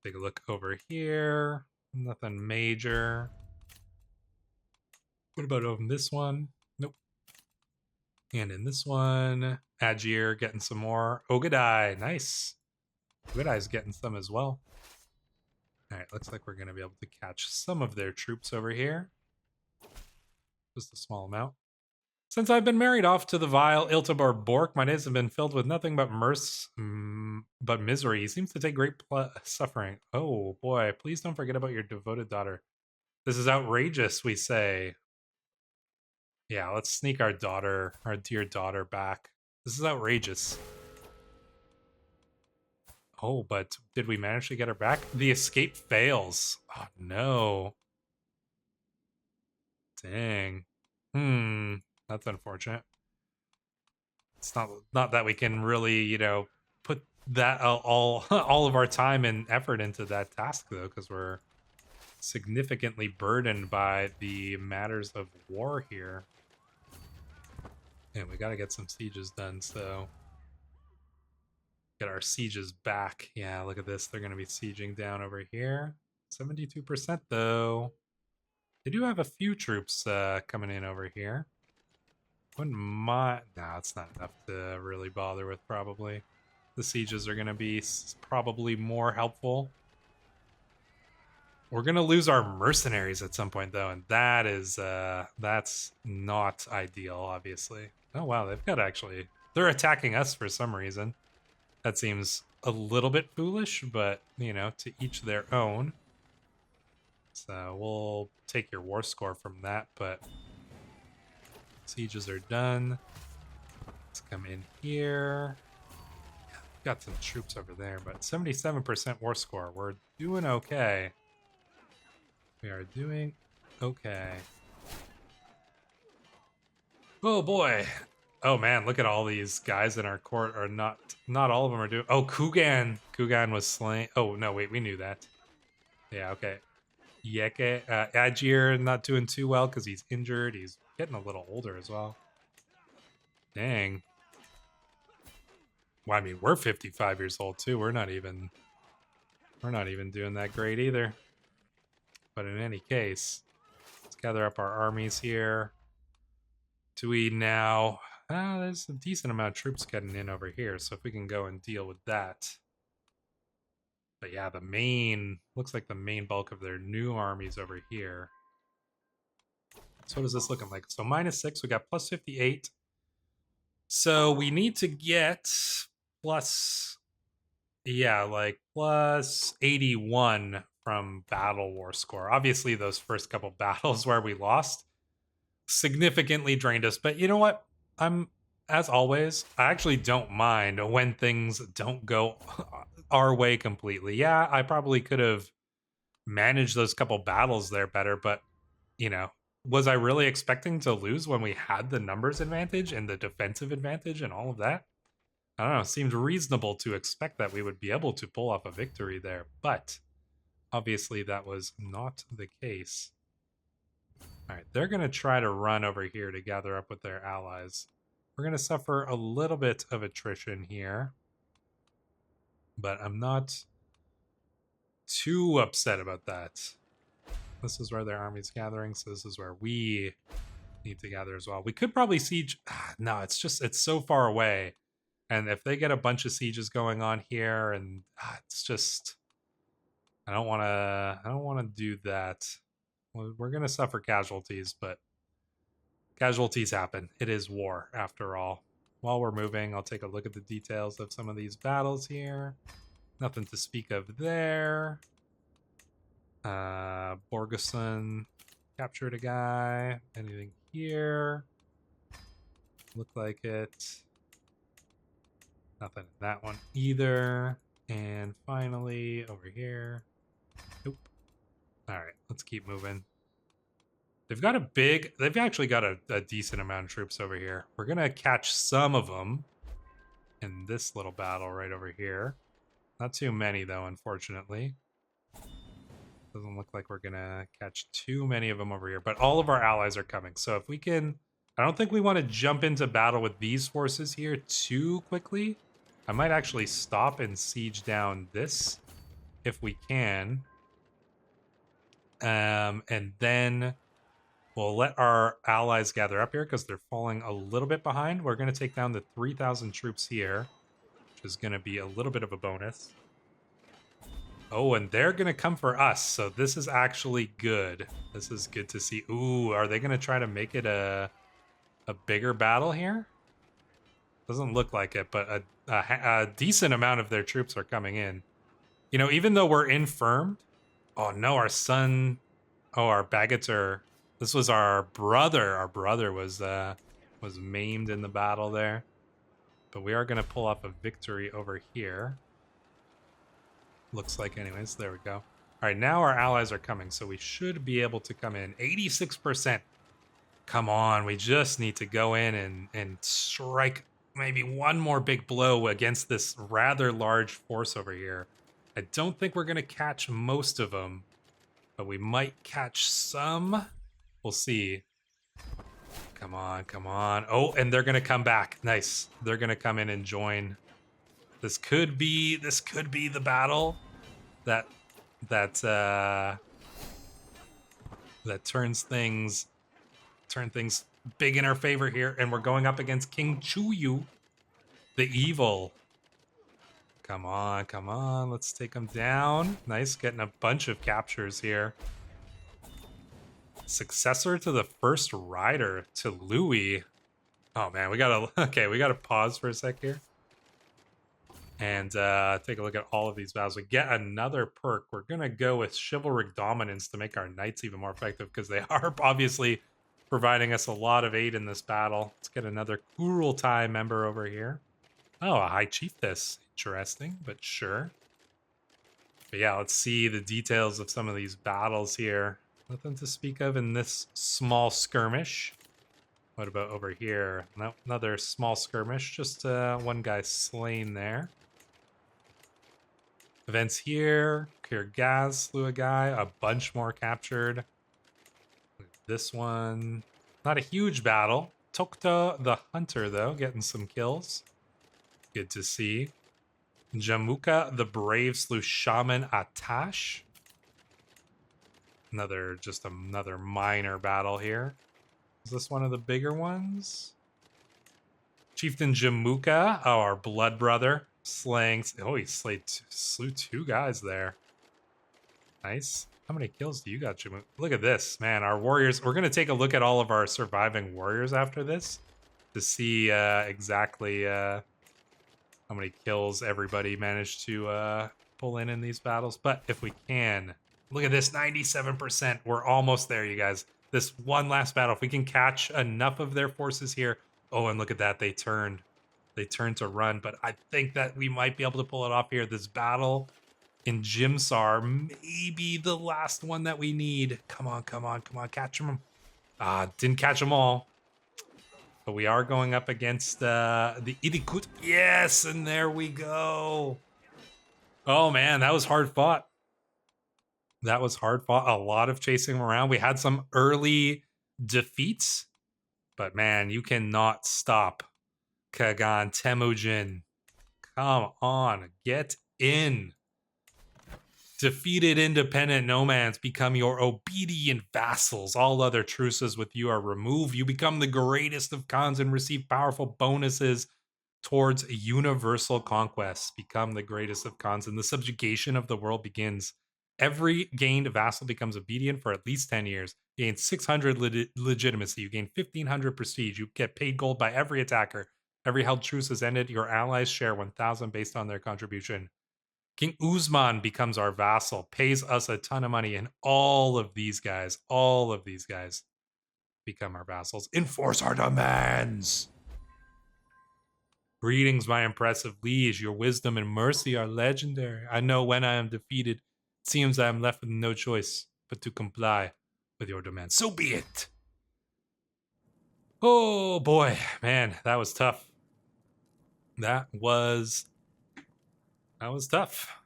Take a look over here. Nothing major. What about over this one? Nope. And in this one, Ajir getting some more. Ogadai, nice. Ogadai's getting some as well. Alright, looks like we're going to be able to catch some of their troops over here. Just a small amount. Since I've been married off to the vile Iltibor Bork, my days have been filled with nothing but but misery. He seems to take great suffering. Oh boy, please don't forget about your devoted daughter. This is outrageous, we say. Yeah, let's sneak our daughter, our dear daughter, back. This is outrageous. Oh, but did we manage to get her back? The escape fails. Oh, no. Dang. That's unfortunate. It's not that we can really, you know, put that all all of our time and effort into that task, though, because we're significantly burdened by the matters of war here. And we got to get some sieges done, so... Get our sieges back. Yeah, look at this. They're going to be sieging down over here. 72% though. They do have a few troops coming in over here. Wouldn't mind... No, it's not enough to really bother with, probably. The sieges are going to be probably more helpful. We're going to lose our mercenaries at some point, though, and that is... that's not ideal, obviously. Oh, wow, they've got actually... They're attacking us for some reason. That seems a little bit foolish, but, you know, to each their own. So we'll take your war score from that, but sieges are done. Let's come in here. Got some troops over there, but 77% war score. We're doing okay. We are doing okay. Oh boy. Oh man, look at all these guys in our court. Are not all of them are doing... Oh, Kugan was slain. Oh no, wait, we knew that. Yeah, okay. Yeke, Ajir not doing too well because he's injured. He's getting a little older as well. Dang. Well, I mean, we're 55 years old too. We're not even doing that great either. But in any case, let's gather up our armies here. Do we now... there's a decent amount of troops getting in over here, so if we can go and deal with that. But yeah, the main... Looks like the main bulk of their new armies over here. So what is this looking like? So -6, we got plus 58. So we need to get plus... Yeah, like plus 81 from battle war score. Obviously, those first couple battles where we lost significantly drained us. But you know what? As always, I actually don't mind when things don't go our way completely. Yeah, I probably could have managed those couple battles there better, but, you know, was I really expecting to lose when we had the numbers advantage and the defensive advantage and all of that? I don't know, it seemed reasonable to expect that we would be able to pull off a victory there, but obviously that was not the case. Alright, they're going to try to run over here to gather up with their allies. We're going to suffer a little bit of attrition here, but I'm not too upset about that. This is where their army's gathering, so this is where we need to gather as well. We could probably siege. No, it's so far away. And if they get a bunch of sieges going on here, and it's just, I don't want to do that. We're gonna suffer casualties, but casualties happen. It is war, after all. While we're moving, I'll take a look at the details of some of these battles here. Nothing to speak of there. Borgeson captured a guy. Anything here? Look like it. Nothing in that one either. And finally, over here. Nope. All right, let's keep moving. They've actually got a decent amount of troops over here. We're going to catch some of them in this little battle right over here. Not too many, though, unfortunately. Doesn't look like we're going to catch too many of them over here. But all of our allies are coming. So if we can... I don't think we want to jump into battle with these forces here too quickly. I might actually stop and siege down this if we can. And then we'll let our allies gather up here because they're falling a little bit behind. We're going to take down the 3,000 troops here, which is going to be a little bit of a bonus. Oh, and they're going to come for us, so this is actually good. This is good to see. Ooh, are they going to try to make it a bigger battle here? Doesn't look like it, but a decent amount of their troops are coming in. You know, even though we're infirmed... Oh, no, our son... Oh, our Bagator... This was our brother. Our brother was maimed in the battle there. But we are going to pull off a victory over here. Looks like anyways. There we go. All right, now our allies are coming, so we should be able to come in. 86%. Come on, we just need to go in and strike maybe one more big blow against this rather large force over here. I don't think we're going to catch most of them, but we might catch some. We'll see. Come on, come on. Oh, and they're going to come back. Nice. They're going to come in and join. This could be the battle that turns things big in our favor here, and we're going up against King Chuyu, the evil. Come on, come on. Let's take him down. Nice, getting a bunch of captures here. Successor to the first rider to Louis. Oh man, we gotta pause for a sec here and take a look at all of these battles. We get another perk. We're gonna go with chivalric dominance to make our knights even more effective because they are obviously providing us a lot of aid in this battle. Let's get another Kurultai member over here. Oh, a high chiefess. Interesting, but sure. But yeah, let's see the details of some of these battles here. Nothing to speak of in this small skirmish. What about over here? No, another small skirmish. Just one guy slain there. Events here. Kirgaz slew a guy. A bunch more captured. This one. Not a huge battle. Tokta the Hunter, though, getting some kills. Good to see. Jamuka the Brave slew Shaman Atash. Another minor battle here. Is this one of the bigger ones? Chieftain Jamuka, our blood brother, slaying... Oh, he slew two guys there. Nice. How many kills do you got, Jamuka? Look at this, man. Our warriors... We're going to take a look at all of our surviving warriors after this to see exactly how many kills everybody managed to pull in these battles. But if we can... Look at this, 97%. We're almost there, you guys. This one last battle. If we can catch enough of their forces here. Oh, and look at that. They turned. They turned to run. But I think that we might be able to pull it off here. This battle in Jimsar may be the last one that we need. Come on, come on, come on. Catch them. Didn't catch them all. But we are going up against the Idikut. Yes, and there we go. Oh, man, that was hard fought. That was hard fought. A lot of chasing around. We had some early defeats, but man, you cannot stop Kagan Temujin. Come on, get in. Defeated independent nomads become your obedient vassals. All other truces with you are removed. You become the greatest of Khans and receive powerful bonuses towards universal conquest. Become the greatest of Khans, and the subjugation of the world begins. Every gained vassal becomes obedient for at least 10 years. You gain 600 legitimacy. You gain 1500 prestige. You get paid gold by every attacker. Every held truce is ended. Your allies share 1000 based on their contribution. King Uzman becomes our vassal, pays us a ton of money, and all of these guys become our vassals. Enforce our demands. Greetings, my impressive liege. Your wisdom and mercy are legendary. I know when I am defeated, it seems I am left with no choice but to comply with your demands. So be it. Oh boy, man, that was tough. That was tough.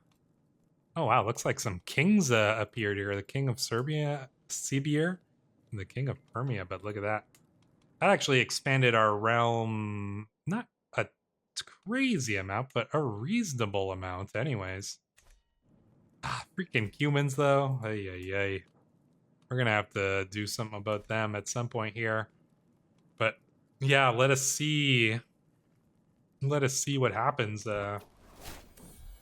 Oh wow, looks like some kings appeared here. The king of Serbia, Sibir, and the king of Permia. But look at that. That actually expanded our realm, not a crazy amount, but a reasonable amount anyways. Ah, freaking humans though. Ay, ay, ay. We're gonna have to do something about them at some point here. But yeah, let us see what happens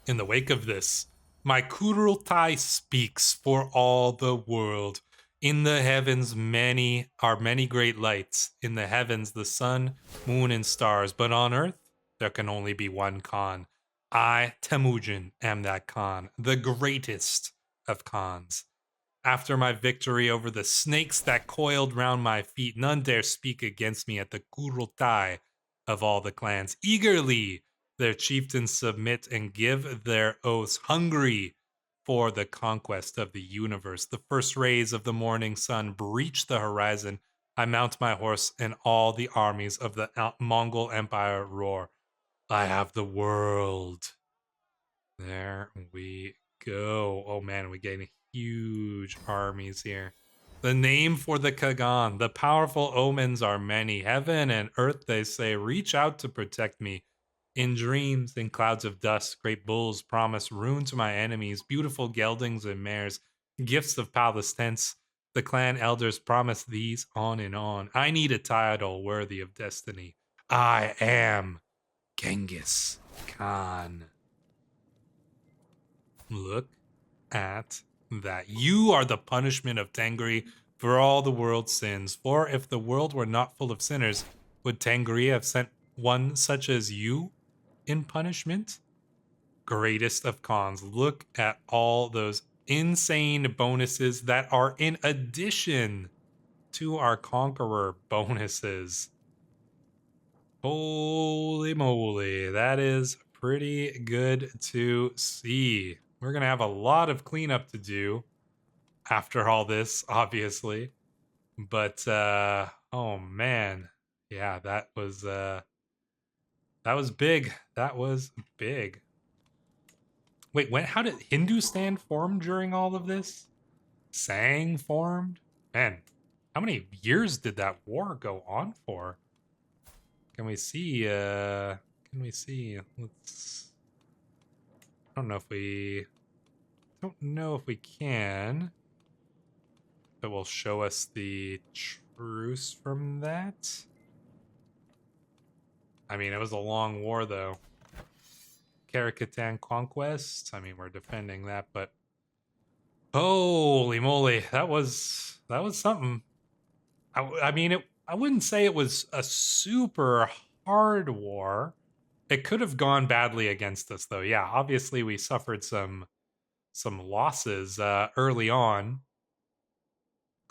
in the wake of this. My Kurultai speaks for all the world. In the heavens many great lights. In the heavens the sun, moon, and stars. But on earth there can only be one Khan. I, Temujin, am that Khan, the greatest of Khans. After my victory over the snakes that coiled round my feet, none dare speak against me at the Kurultai of all the clans. Eagerly their chieftains submit and give their oaths, hungry for the conquest of the universe. The first rays of the morning sun breach the horizon. I mount my horse, and all the armies of the Mongol Empire roar. I have the world. There we go. Oh man, we're getting huge armies here. The name for the Kagan. The powerful omens are many. Heaven and earth, they say, reach out to protect me. In dreams, in clouds of dust, great bulls promise ruin to my enemies, beautiful geldings and mares, gifts of palace tents. The clan elders promise these on and on. I need a title worthy of destiny. I am Ghengis Khan. Look at that. You are the punishment of Tengri for all the world's sins. For if the world were not full of sinners, would Tengri have sent one such as you in punishment? Greatest of Khans. Look at all those insane bonuses that are in addition to our conqueror bonuses. Holy moly, that is pretty good to see. We're going to have a lot of cleanup to do after all this, obviously. But, oh man. Yeah, that was big. That was big. Wait, how did Hindustan form during all of this? Sang formed? Man, how many years did that war go on for? Can we see, let's, I don't know if we can, but will show us the truce from that. I mean, it was a long war though. Karakatan conquest. I mean, we're defending that, but holy moly, that was something. I mean, I wouldn't say it was a super hard war. It could have gone badly against us though. Yeah, obviously we suffered some losses early on,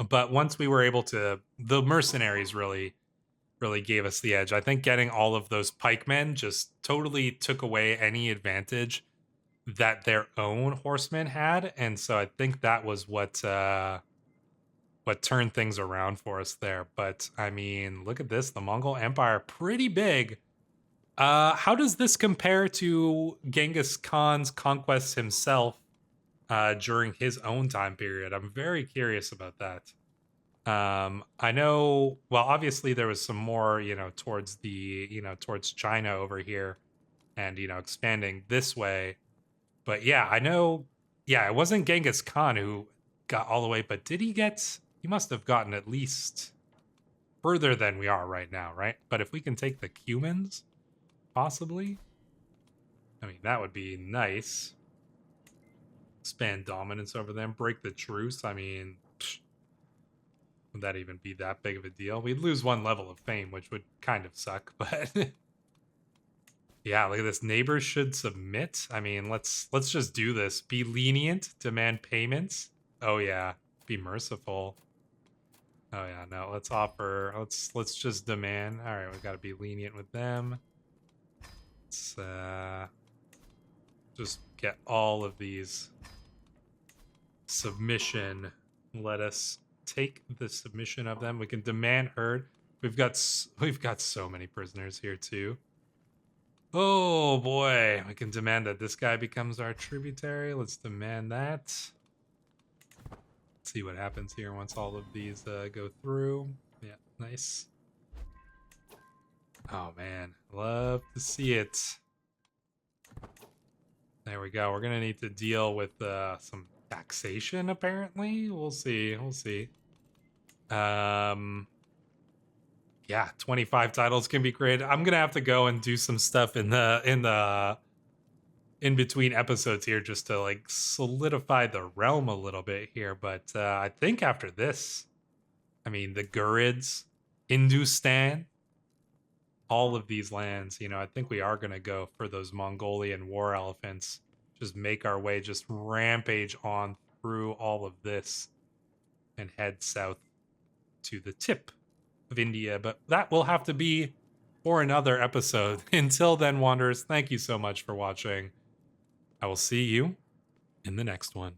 but once we were able to, the mercenaries really gave us the edge. I think getting all of those pikemen just totally took away any advantage that their own horsemen had, and so I think that was what turned things around for us there. But I mean, look at this, the Mongol Empire, pretty big. How does this compare to Genghis Khan's conquests himself during his own time period? I'm very curious about that. I know, well, obviously there was some more, towards towards China over here and, expanding this way. But yeah, I know Yeah, it wasn't Genghis Khan who got all the way, but did he get... He must have gotten at least further than we are right now, right? But if we can take the Cumans, possibly? I mean, that would be nice. Expand dominance over them, break the truce. I mean, would that even be that big of a deal? We'd lose 1 level of fame, which would kind of suck, but... Yeah, look at this. Neighbors should submit. I mean, let's just do this. Be lenient, demand payments. Oh yeah, be merciful. Oh yeah, no, let's offer. Let's just demand. All right, we got to be lenient with them. Let's just get all of these submission. Let us take the submission of them. We can demand herd. We've got so many prisoners here too. Oh boy, we can demand that this guy becomes our tributary. Let's demand that. Let's see what happens here once all of these go through. Yeah, nice. Oh man, love to see it. There we go. We're gonna need to deal with some taxation apparently. We'll see. We'll see. Yeah, 25 titles can be created. I'm gonna have to go and do some stuff in between episodes here just to like solidify the realm a little bit here. But I think after this, I mean the Gurids, Hindustan, all of these lands, you know, I think we are gonna go for those Mongolian war elephants. Just make our way, just rampage on through all of this and head south to the tip of India, but that will have to be for another episode. Until then, Wanderers, thank you so much for watching. I will see you in the next one.